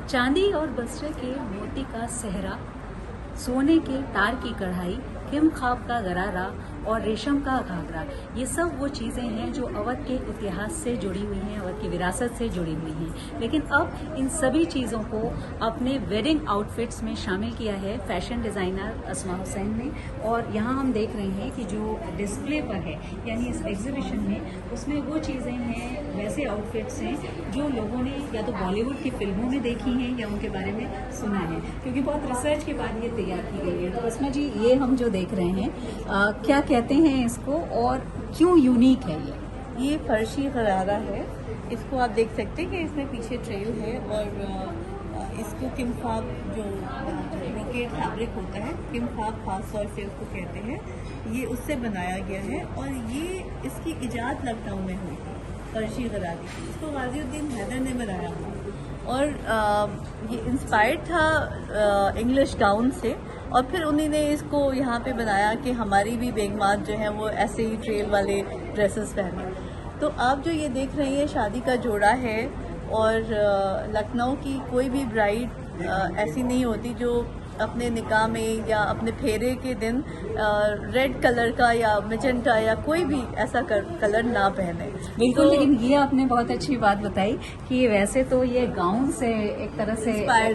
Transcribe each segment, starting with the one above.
चांदी और बसरे के मोती का सेहरा, सोने के तार की कढ़ाई, हिम खाब का गरारा और रेशम का घाघरा, ये सब वो चीज़ें हैं जो अवध के इतिहास से जुड़ी हुई हैं, अवध की विरासत से जुड़ी हुई हैं। लेकिन अब इन सभी चीज़ों को अपने वेडिंग आउटफिट्स में शामिल किया है फैशन डिज़ाइनर अस्मा हुसैन ने। और यहाँ हम देख रहे हैं कि जो डिस्प्ले पर है, यानी इस एग्जीबिशन में, उसमें वो चीज़ें हैं, वैसे आउटफिट्स हैं जो लोगों ने या तो बॉलीवुड की फिल्मों में देखी हैं या उनके बारे में सुना है, क्योंकि बहुत रिसर्च के बाद ये तैयार की गई है। तो अस्मा जी, ये हम जो देख रहे हैं, क्या कहते हैं इसको और क्यों यूनिक है ये फर्शी गरारा है। इसको आप देख सकते हैं कि इसमें पीछे ट्रेल है और इसको किमखाब जो ब्रोकेड फैब्रिक होता है, किमखाब खास तौर से उसको कहते हैं, ये उससे बनाया गया है। और ये इसकी इजाद लखनऊ में हुई थी, फर्शी गरारी की। इसको गाजिउद्दीन हैदर ने बनाया था और ये इंस्पायर्ड था इंग्लिश गाउन से। और फिर उन्हीं ने इसको यहाँ पे बनाया कि हमारी भी बेगमात जो है वो ऐसे ही ट्रेल वाले ड्रेसेस पहने। तो आप जो ये देख रही हैं, शादी का जोड़ा है। और लखनऊ की कोई भी ब्राइड ऐसी नहीं होती जो अपने निकाह में या अपने फेरे के दिन रेड कलर का या मैजेंटा या कोई भी ऐसा कलर ना पहने। बिल्कुल। तो लेकिन ये आपने बहुत अच्छी बात बताई कि वैसे तो ये गाउन से एक तरह से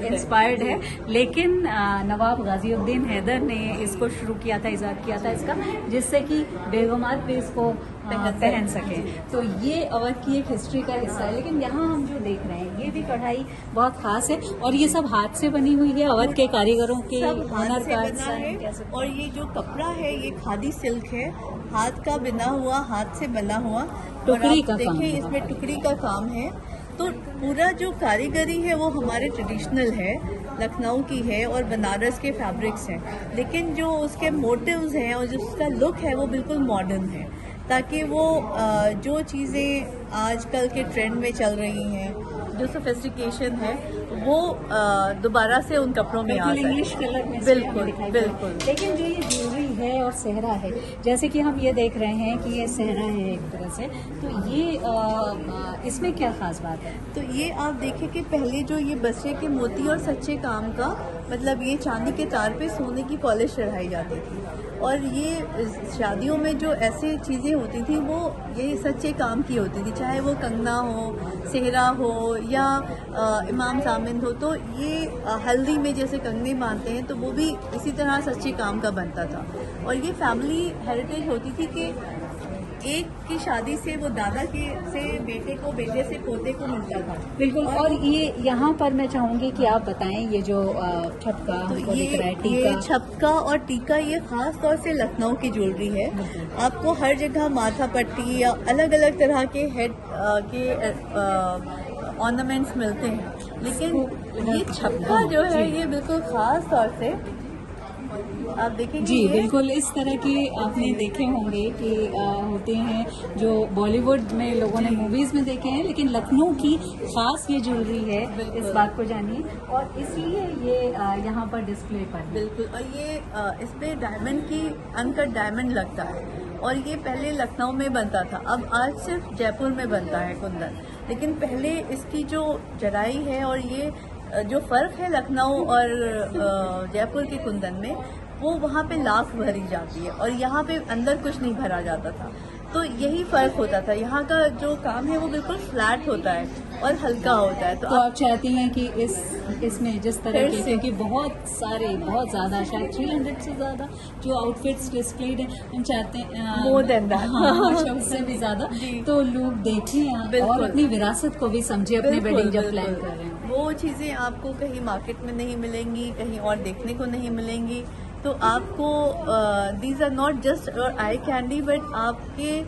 इंस्पायर्ड है, लेकिन नवाब गाजिउद्दीन हैदर ने इसको शुरू किया था, इजाद किया था इसका, जिससे कि बेगमात भी इसको पहन सके। तो ये अवध की एक हिस्ट्री का हिस्सा है। लेकिन यहाँ हम जो देख रहे हैं, ये भी कढ़ाई बहुत खास है और ये सब हाथ से बनी हुई है, अवध के कारीगरों के हुनर का हिस्सा है। और ये जो कपड़ा है ये खादी सिल्क है, हाथ का बिना हुआ, हाथ से बना हुआ। टुकड़ी का काम देखिए, इसमें टुकड़ी का काम है। तो पूरा जो कारीगरी है वो हमारे ट्रेडिशनल है, लखनऊ की है और बनारस के फैब्रिक्स हैं। लेकिन जो उसके मोटिव्स हैं और जो उसका लुक है वो बिल्कुल मॉडर्न है, ताकि वो जो चीज़ें आजकल के ट्रेंड में चल रही हैं, जो सोफिस्टिकेशन है, वो दोबारा से उन कपड़ों में आ जाए। इंग्लिश कलर में बिल्कुल बिल्कुल। लेकिन जो ये ज्वेलरी है और सेहरा है, जैसे कि हम ये देख रहे हैं कि ये सेहरा है एक तरह से, तो ये इसमें क्या खास बात है? तो ये आप देखें कि पहले जो ये बसरे के मोती और सच्चे काम का, मतलब ये चांदी के तार पे सोने की पॉलिश चढ़ाई जाती थी। और ये शादियों में जो ऐसी चीज़ें होती थी वो ये सच्चे काम की होती थी, चाहे वो कंगना हो, सेहरा हो या इमाम सामिन हो। तो ये हल्दी में जैसे कंगने बांधते हैं तो वो भी इसी तरह सच्चे काम का बनता था। और ये फैमिली हेरिटेज होती थी कि एक की शादी से वो दादा के से बेटे को, बेटे से पोते को मिलता था। बिल्कुल। और ये यहाँ पर मैं चाहूंगी कि आप बताएं, ये जो छपका तो हमको दिख रहा है, टीका, ये छपका और टीका ये खास तौर से लखनऊ की ज्वेलरी है। आपको हर जगह माथा पट्टी या अलग अलग तरह के हेड के ऑर्नामेंट्स मिलते हैं, लेकिन ये छपका जो है ये बिल्कुल खास तौर से आप देखेंगे। जी बिल्कुल, इस तरह के आपने देखे होंगे कि होते हैं जो बॉलीवुड में लोगों ने मूवीज में देखे हैं, लेकिन लखनऊ की खास ये ज्वेलरी है, इस बात को जानिए। और इसलिए ये यहाँ पर डिस्प्ले पर है। बिल्कुल। और ये इसमें डायमंड की अनकट डायमंड लगता है और ये पहले लखनऊ में बनता था, अब आज सिर्फ जयपुर में बनता है कुंदन। लेकिन पहले इसकी जो जराई है और ये जो फ़र्क है लखनऊ और जयपुर के कुंदन में, वो वहाँ पे लाख भरी जाती है और यहाँ पे अंदर कुछ नहीं भरा जाता था। तो यही फ़र्क होता था। यहाँ का जो काम है वो बिल्कुल फ्लैट होता है और हल्का होता है। तो आप चाहती हैं कि इसमें जिस तरह के, क्योंकि बहुत ज़्यादा, शायद 300 से ज़्यादा जो आउटफिट्स डिस्प्लेड हैं, हम चाहते हैं मोर देन दैट, हाँ, उससे भी ज़्यादा, तो लोग देखें और अपनी विरासत को भी समझे अपने वेडिंग जब प्लान कर रहे हैं। वो चीज़ें आपको कहीं मार्केट में नहीं मिलेंगी, कहीं और देखने को नहीं मिलेंगी। तो आपको these are not just eye candy, but आपके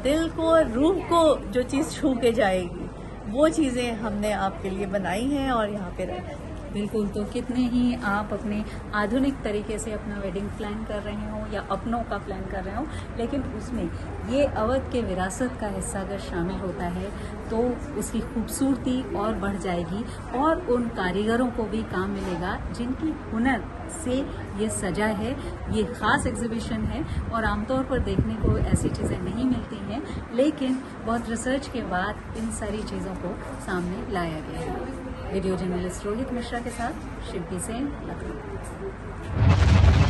दिल को, रूह को जो चीज़ छू के जाएगी, वो चीज़ें हमने आपके लिए बनाई हैं और यहाँ पे रखी। बिल्कुल। तो कितने ही आप अपने आधुनिक तरीके से अपना वेडिंग प्लान कर रहे हो या अपनों का प्लान कर रहे हो, लेकिन उसमें ये अवध के विरासत का हिस्सा अगर शामिल होता है तो उसकी खूबसूरती और बढ़ जाएगी और उन कारीगरों को भी काम मिलेगा जिनकी हुनर से ये सजा है। ये ख़ास एग्जीबिशन है और आमतौर पर देखने को ऐसी चीज़ें नहीं मिलती हैं, लेकिन बहुत रिसर्च के बाद इन सारी चीज़ों को सामने लाया गया है। वीडियो जर्नलिस्ट रोहित मिश्रा के साथ शिल्पी सेन, लखनऊ।